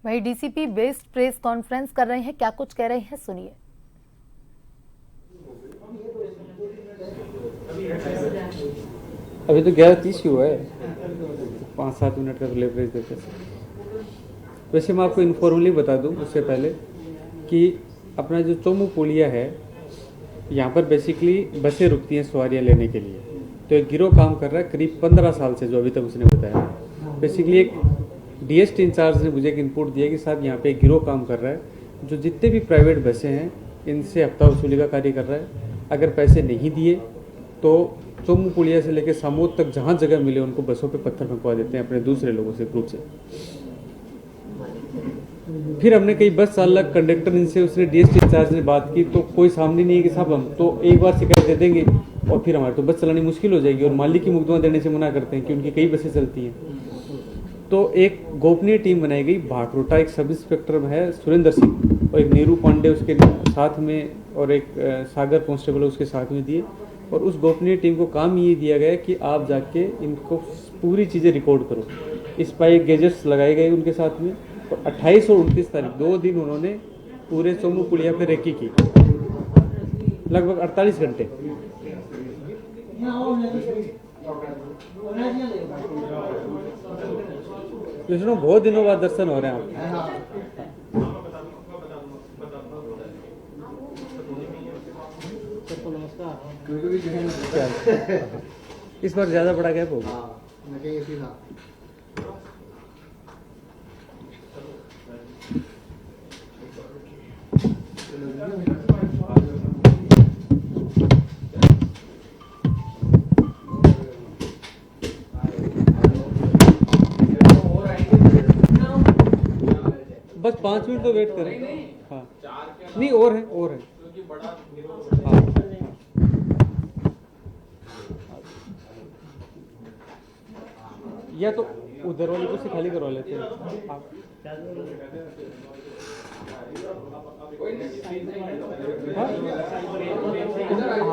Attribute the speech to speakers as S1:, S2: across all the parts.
S1: वहीं DCP based press conference कर रहे हैं, क्या कुछ कह रहे हैं सुनिए।
S2: अभी तो 11:30 ही हुआ है, 5-7 मिनट का तो लेवरेज देते हैं। वैसे मैं आपको इन्फॉर्मली बता दूं उससे पहले कि अपना जो चोमू पुलिया है, यहाँ पर बेसिकली बसें रुकती हैं सवारियाँ लेने के लिए। तो एक गिरोह काम कर रहा है करीब 15 साल से, जो अभी तक उसने बताया। बेसिकली एक डीएसटी इंचार्ज ने मुझे एक इनपुट दिया कि साहब यहाँ पे एक गिरोह काम कर रहा है जो जितने भी प्राइवेट बसें हैं इनसे हफ्ता वसूली का कार्य कर रहा है। अगर पैसे नहीं दिए तो चोमू पुलिया से लेकर समोद तक जहाँ जगह मिले उनको बसों पे पत्थर फेंकवा देते हैं अपने दूसरे लोगों से, ग्रुप से। फिर हमने कई बस चालक कंडक्टर इनसे, उसने डीएसटी इंचार्ज ने बात की तो कोई सामने नहीं है कि साहब हम तो एक बार शिकायत दे देंगे और फिर हमारे तो बस चलानी मुश्किल हो जाएगी, और मालिक की मुकदमा देने से मना करते हैं कि उनकी कई बसें चलती हैं। तो एक गोपनीय टीम बनाई गई, भाटरोटा एक सब इंस्पेक्टर है सुरेंद्र सिंह और एक नीरू पांडे उसके साथ में, और एक सागर कांस्टेबल उसके साथ में दिए। और उस गोपनीय टीम को काम ये दिया गया कि आप जाके इनको पूरी चीज़ें रिकॉर्ड करो। स्पाई गैजेट्स लगाए गए उनके साथ में, और 28 और 29 तारीख 2 दिन उन्होंने पूरे चोमू पुलिया पे रेकी की, लगभग 48 घंटे। विष्णु, बहुत दिनों बाद दर्शन हो रहे हैं आप। इस बार ज्यादा बड़ा गैप होगा। बस 5 मिनट तो वेट करें। हाँ, नहीं और है, और है। हाँ, या तो उधर वाली को से खाली करवा लेते हैं। हाँ,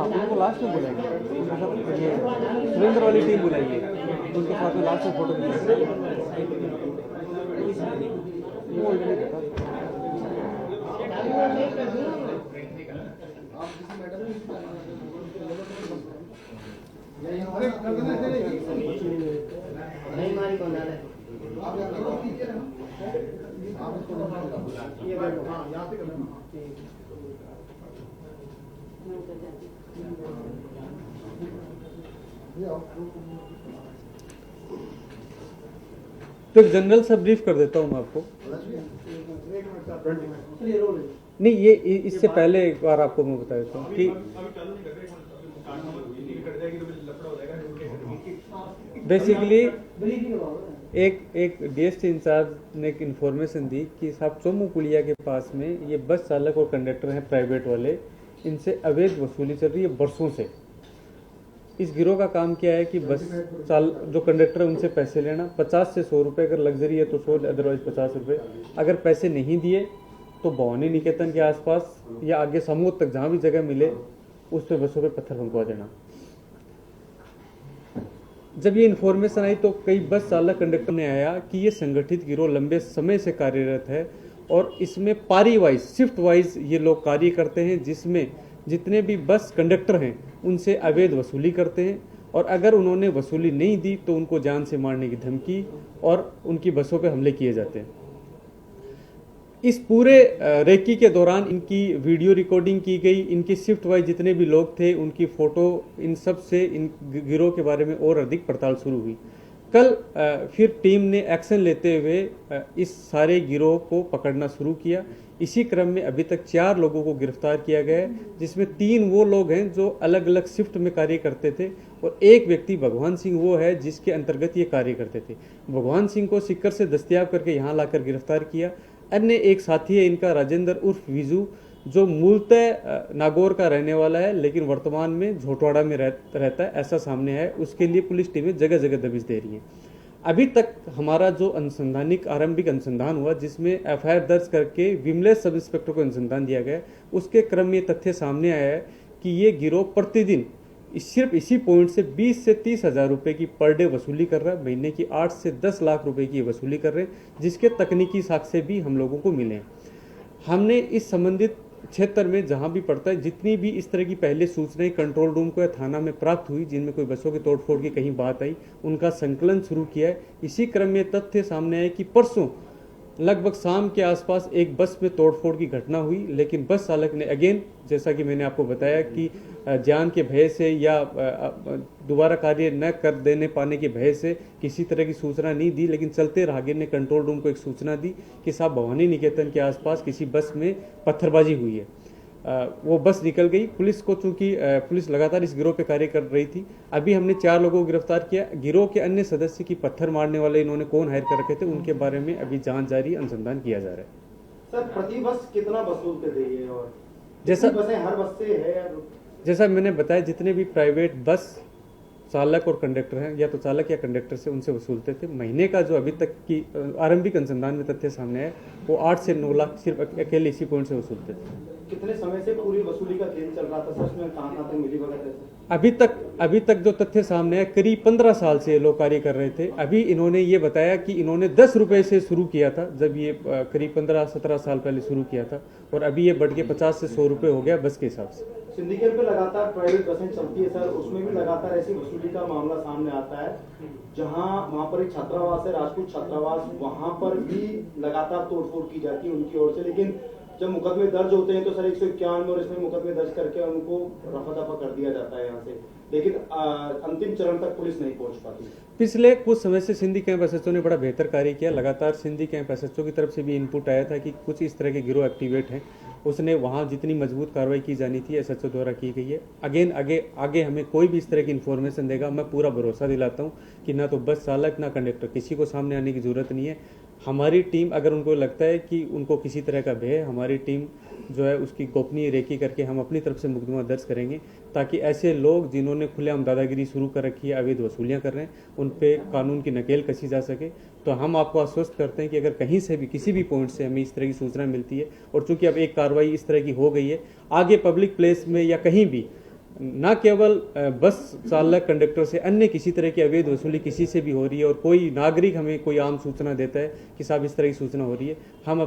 S2: उनको लास्ट में बुलाएंगे, सुरेंद्र वाली टीम बुलाइए, उनके साथ में लास्ट में फोटो तो जनरल सा ब्रीफ कर देता हूँ मैं आपको। नहीं, ये इससे पहले एक बार आपको मैं बता देता हूँ कि बेसिकली एक डीएसटी इंचार्ज ने एक इन्फॉर्मेशन दी कि साहब चोमू पुलिया के पास में ये बस चालक और कंडक्टर हैं प्राइवेट वाले, इनसे अवैध वसूली चल रही है बरसों से। इस गिरोह का काम क्या है कि बस जो कंडक्टर है उनसे पैसे लेना, 50 से 100 रुपये, अगर लग्जरी है तो 100, अदरवाइज 50 रुपये। अगर पैसे नहीं दिए तो भवानी निकेतन के आसपास या आगे समूह तक जहाँ भी जगह मिले उस पे बसों पे पत्थर फेंकवा देना। जब ये इन्फॉर्मेशन आई तो कई बस चालक कंडक्टर ने आया कि ये संगठित गिरोह लंबे समय से कार्यरत है और इसमें पारी वाइज, शिफ्ट वाइज ये लोग कार्य करते हैं, जिसमें जितने भी बस कंडक्टर हैं उनसे अवैध वसूली करते हैं, और अगर उन्होंने वसूली नहीं दी तो उनको जान से मारने की धमकी और उनकी बसों पे हमले किए जाते हैं। इस पूरे रेकी के दौरान इनकी वीडियो रिकॉर्डिंग की गई, इनकी शिफ्ट वाइज जितने भी लोग थे उनकी फोटो, इन सब से इन गिरोह के बारे में और अधिक पड़ताल शुरू हुई। कल फिर टीम ने एक्शन लेते हुए इस सारे गिरोह को पकड़ना शुरू किया। इसी क्रम में अभी तक 4 लोगों को गिरफ्तार किया गया है, जिसमें 3 वो लोग हैं जो अलग अलग शिफ्ट में कार्य करते थे, और एक व्यक्ति भगवान सिंह वो है जिसके अंतर्गत ये कार्य करते थे। भगवान सिंह को सिक्कर से दस्तयाब करके यहाँ लाकर गिरफ्तार किया। अन्य एक साथी है इनका राजेंद्र उर्फ विजू, जो मूलतः नागौर का रहने वाला है लेकिन वर्तमान में झोटवाड़ा में रहता है, ऐसा सामने है। उसके लिए पुलिस टीमें जगह जगह दबिश दे रही हैं। अभी तक हमारा जो अनुसंधानिक आरंभिक अनुसंधान हुआ, जिसमें एफआईआर दर्ज करके विमलेश सब इंस्पेक्टर को अनुसंधान दिया गया, उसके क्रम में तथ्य सामने आया है कि ये गिरोह प्रतिदिन सिर्फ इसी पॉइंट से 20 से 30 हज़ार रुपये की पर डे वसूली कर रहा है, महीने की 8 से 10 लाख रुपए की वसूली कर रहे हैं, जिसके तकनीकी साक्ष्य भी हम लोगों को मिले हैं। हमने इस संबंधित क्षेत्र में जहां भी पड़ता है, जितनी भी इस तरह की पहले सूचनाएं कंट्रोल रूम को या थाना में प्राप्त हुई जिनमें कोई बसों के तोड़फोड़ की कहीं बात आई, उनका संकलन शुरू किया है। इसी क्रम में तथ्य सामने आए कि परसों लगभग शाम के आसपास एक बस में तोड़फोड़ की घटना हुई, लेकिन बस चालक ने अगेन, जैसा कि मैंने आपको बताया कि जान के भय से या दोबारा कार्य न कर देने पाने के भय से किसी तरह की सूचना नहीं दी, लेकिन चलते राहगीर ने कंट्रोल रूम को एक सूचना दी कि साहब भवानी निकेतन के आसपास किसी बस में पत्थरबाजी हुई है। वो बस निकल गई। पुलिस को, चूंकि पुलिस लगातार इस गिरोह पे कार्य कर रही थी, अभी हमने 4 लोगों को गिरफ्तार किया। गिरोह के अन्य सदस्य की पत्थर मारने वाले इन्होंने कौन हायर कर रखे थे, उनके बारे में अभी जांच जारी, अनुसंधान किया जा रहा है।
S3: सर, प्रति बस कितना वसूलते थे ये, और
S2: जैसा
S3: बसें हर बस से है या
S2: जैसा मैंने बताया, जितने भी प्राइवेट बस चालक और कंडक्टर हैं, या तो चालक या कंडक्टर से उनसे वसूलते थे। महीने का जो अभी तक की आरंभिक अनुसंधान में तथ्य सामने आए, वो 8 से 9 लाख सिर्फ अकेले इसी पॉइंट से वसूलते थे।
S3: कितने समय से पूरी वसूली का खेल चल रहा था सर? उसमें कहाँ तक मिली भगत है?
S2: अभी तक जो तथ्य सामने है, करीब 15 साल से ये लोग कार्य कर रहे थे। अभी इन्होंने ये बताया कि इन्होंने 10 रुपए से शुरू किया था, जब ये करीब 15-17 साल पहले शुरू किया था, और अभी ये बढ़ के 50 से 100 रुपए हो गया बस के हिसाब से।
S3: सिंडिकेट पे लगातार प्राइवेट बसें चलती है सर, उसमें भी लगातार ऐसी वसूली का मामला सामने आता है। जहां वहां पर एक छात्रावास है, राजपूत छात्रावास, वहां पर भी लगातार तोड़फोड़ की जाती है उनकी ओर से, लेकिन जब मुकदमे दर्ज होते हैं तो सर 151 और इसमें मुकदमे दर्ज करके उनको रफा दफा कर दिया जाता है यहाँ से, लेकिन अंतिम चरण तक पुलिस नहीं पहुंच पाती।
S2: पिछले कुछ समय से सिंधी कैंप एसएचओ ने बड़ा बेहतर कार्य किया। लगातार सिंधी कैंप एसएचओ की तरफ से भी इनपुट आया था कि कुछ इस तरह के गिरोह एक्टिवेट हैं। उसने वहाँ जितनी मजबूत कार्रवाई की जानी थी एसएचओ द्वारा की गई है। अगेन आगे हमें कोई भी इस तरह की इन्फॉर्मेशन देगा, मैं पूरा भरोसा दिलाता हूँ कि ना तो बस चालक ना कंडक्टर किसी को सामने आने की जरूरत नहीं है। हमारी टीम, अगर उनको लगता है कि उनको किसी तरह का भय है, हमारी टीम जो है उसकी गोपनीय रेकी करके हम अपनी तरफ से मुकदमा दर्ज करेंगे, ताकि ऐसे लोग जिन्होंने खुलेआम दादागिरी शुरू कर रखी है, अवैध वसूलियाँ कर रहे हैं, उन पे कानून की नकेल कसी जा सके। तो हम आपको आश्वस्त करते हैं कि अगर कहीं से भी किसी भी पॉइंट से हमें इस तरह की सूचना मिलती है, और चूंकि अब एक कार्रवाई इस तरह की हो गई है, आगे पब्लिक प्लेस में या कहीं भी न केवल बस चालक कंडक्टर से अन्य किसी तरह की अवैध वसूली किसी से भी हो रही है, और कोई नागरिक हमें कोई आम सूचना देता है कि साहब इस तरह की सूचना हो रही है, हम